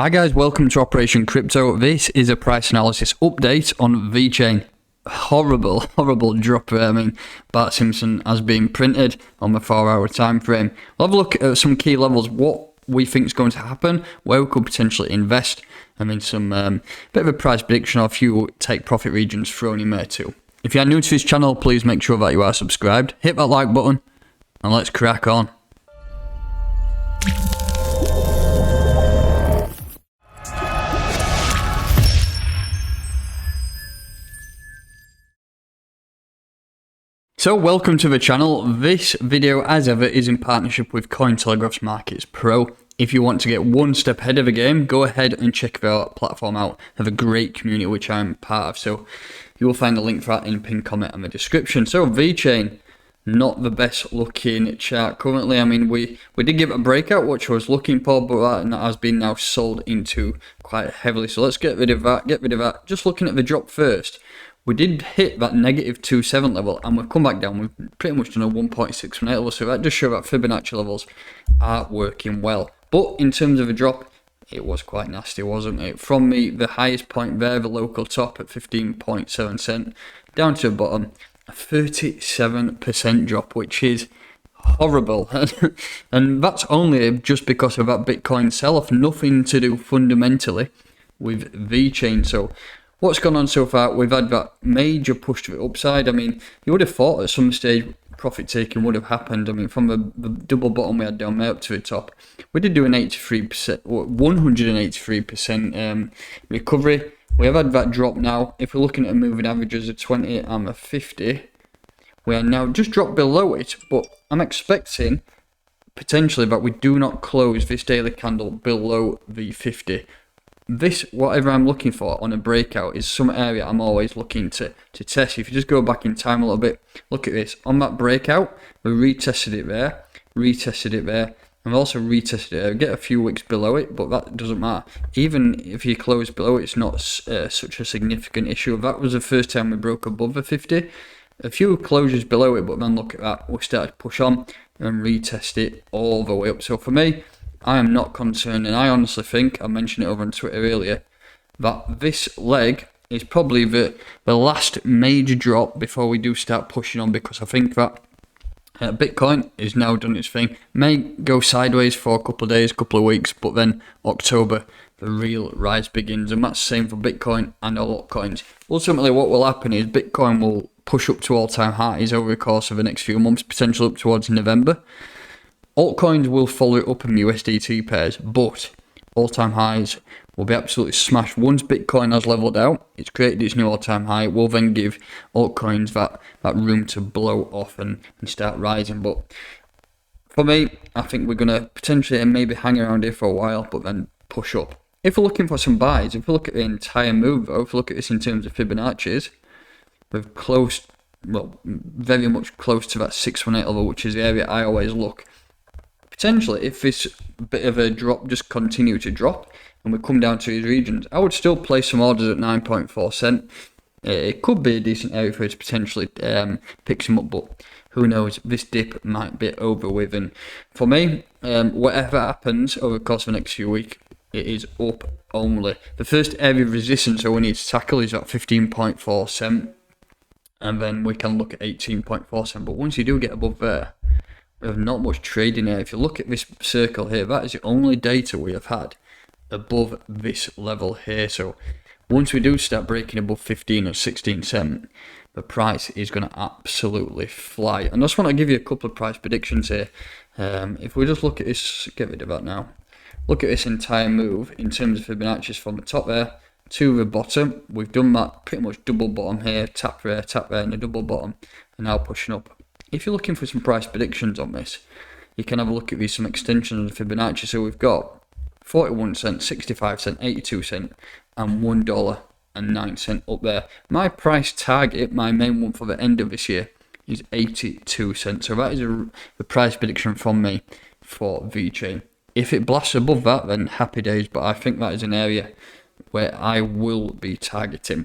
Hi guys, welcome to Operation Crypto. This is a price analysis update on Vechain. Horrible drop there. I mean, Bart Simpson has been printed on the 4-hour time frame. We'll have a look at some key levels, what we think is going to happen, where we could potentially invest. I mean, some bit of a price prediction or a few take profit regions thrown in there too. If you are new to this channel, please make sure that you are subscribed. Hit that like button and let's crack on. So welcome to the channel. This video as ever is in partnership with Cointelegraph's Markets Pro. If you want to get one step ahead of the game, go ahead and check their platform out. They have a great community which I'm part of, so you will find a link for that in the pinned comment and the description. So Vechain, not the best looking chart currently. I mean, we did give it a breakout, which I was looking for, but that has been now sold into quite heavily. So let's get rid of that. Just looking at the drop first. We did hit that -2.7 level and we've come back down. We've pretty much done a 1.618 level, so that does show that Fibonacci levels are working well. But in terms of a drop, it was quite nasty, wasn't it? From the highest point there, the local top at 15.7 cent, down to the bottom, a 37% drop, which is horrible. And that's only just because of that Bitcoin sell-off, nothing to do fundamentally with Vechain. So what's gone on so far? We've had that major push to the upside. I mean, you would have thought at some stage profit taking would have happened. I mean, from the double bottom we had down there up to the top, we did do an 183% recovery. We have had that drop now. If we're looking at moving averages of 20 and the 50, we are now just dropped below it, but I'm expecting potentially that we do not close this daily candle below the 50. This, whatever I'm looking for on a breakout, is some area I'm always looking to test. If you just go back in time a little bit, look at this. On that breakout, we retested it there, and also retested it there. Get a few wicks below it, but that doesn't matter. Even if you close below it, it's not such a significant issue. That was the first time we broke above the 50. A few closures below it, but then look at that. We started to push on and retest it all the way up. So for me, I am not concerned, and I honestly think, I mentioned it over on Twitter earlier, that this leg is probably the last major drop before we do start pushing on, because I think that Bitcoin is now done its thing. May go sideways for a couple of days, couple of weeks, but then October, the real rise begins, and that's the same for Bitcoin and altcoins. Ultimately, what will happen is Bitcoin will push up to all-time highs over the course of the next few months, potentially up towards November. Altcoins will follow it up in USDT pairs, but all-time highs will be absolutely smashed. Once Bitcoin has leveled out, it's created its new all-time high, will then give altcoins that room to blow off and start rising. But for me, I think we're going to potentially maybe hang around here for a while, but then push up. If we're looking for some buys, if we look at the entire move, though, if we look at this in terms of Fibonacci's, we've close, well, very much close to that 618 level, which is the area I always look. Potentially, if this bit of a drop just continue to drop and we come down to these regions, I would still place some orders at 9.4 cent. It could be a decent area for it to potentially pick some up, but who knows? This dip might be over with. And for me, whatever happens over the course of the next few weeks, it is up only. The first area of resistance that we need to tackle is at 15.4 cent, and then we can look at 18.4 cent. But once you do get above there, we have not much trading here. If you look at this circle here, that is the only data we have had above this level here. So once we do start breaking above 15 or 16 cent, the price is going to absolutely fly. And I just want to give you a couple of price predictions here. If we just look at this, get rid of that now. Look at this entire move in terms of Fibonacci's from the top there to the bottom. We've done that pretty much double bottom here, tap there, and a double bottom, and now pushing up. If you're looking for some price predictions on this, you can have a look at these, some extensions of Fibonacci. So we've got 41 cent, 65 cent, 82 cent, and $1.09 up there. My price target, my main one for the end of this year, is 82 cents. So that is the price prediction from me for Vechain. If it blasts above that, then happy days, but I think that is an area where I will be targeting.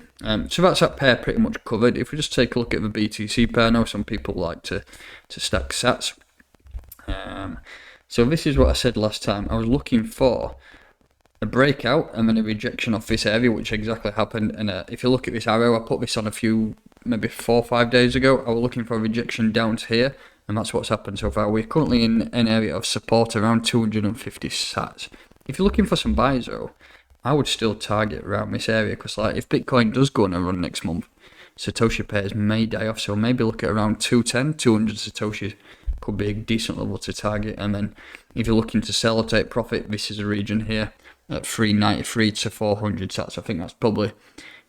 So that's that pair pretty much covered. If we just take a look at the BTC pair, I know some people like to stack sats. So this is what I said last time. I was looking for a breakout and then a rejection off this area, which exactly happened. And if you look at this arrow, I put this on a few, maybe 4 or 5 days ago. I was looking for a rejection down to here, and that's what's happened so far. We're currently in an area of support around 250 sats. If you're looking for some buys though, I would still target around this area, because like if Bitcoin does go on a run next month, Satoshi pairs may die off, so maybe look at around 210, 200 Satoshis could be a decent level to target. And then if you're looking to sell or take profit, this is a region here at 393 to 400 sats. I think that's probably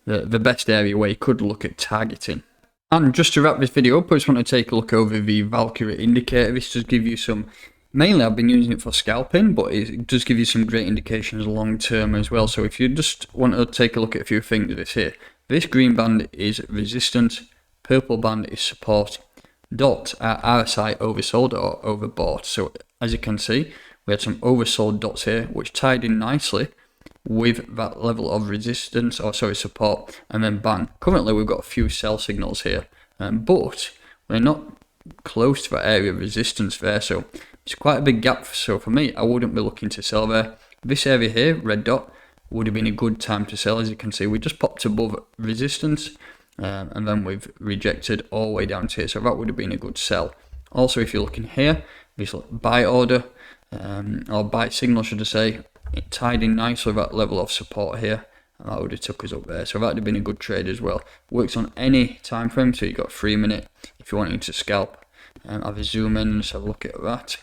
the best area where you could look at targeting. And just to wrap this video up, I just want to take a look over the Valkyrie Indicator. This does give you some, mainly I've been using it for scalping, but it does give you some great indications long term as well. So if you just want to take a look at a few things of this here, this green band is resistance, purple band is support, dots are RSI oversold or overbought. So as you can see, we had some oversold dots here, which tied in nicely with that level of resistance, or sorry, support, and then bang. Currently we've got a few sell signals here, but we're not close to that area of resistance there, so it's quite a big gap. So for me, I wouldn't be looking to sell there. This area here, red dot, would have been a good time to sell. As you can see, we just popped above resistance, and then we've rejected all the way down to here, so that would have been a good sell. Also, if you're looking here, this buy order, or buy signal should I say, it tied in nicely with that level of support here, and that would have took us up there, so that would have been a good trade as well. Works on any time frame, so you've got 3 minute if you're wanting to scalp. Have a zoom in and just have a look at that.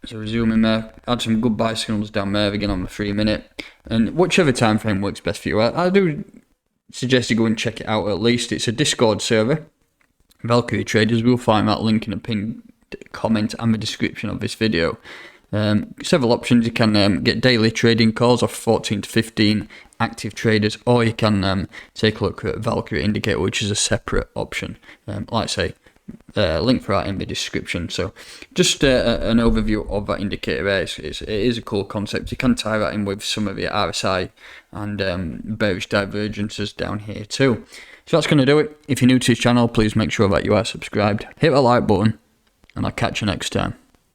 So we zoom in there, add some good buy signals down there again on the 3 minute, and whichever time frame works best for you. I do suggest you go and check it out at least. It's a Discord server, Valkyrie Traders. We'll find that link in the pinned comment and the description of this video. Several options. You can get daily trading calls of 14 to 15 active traders, or you can take a look at Valkyrie Indicator, which is a separate option. Like I say, link for that in the description. So just an overview of that indicator there. It is a cool concept. You can tie that in with some of the RSI and bearish divergences down here too. So that's going to do it. If you're new to this channel, please make sure that you are subscribed, hit the like button, and I'll catch you next time.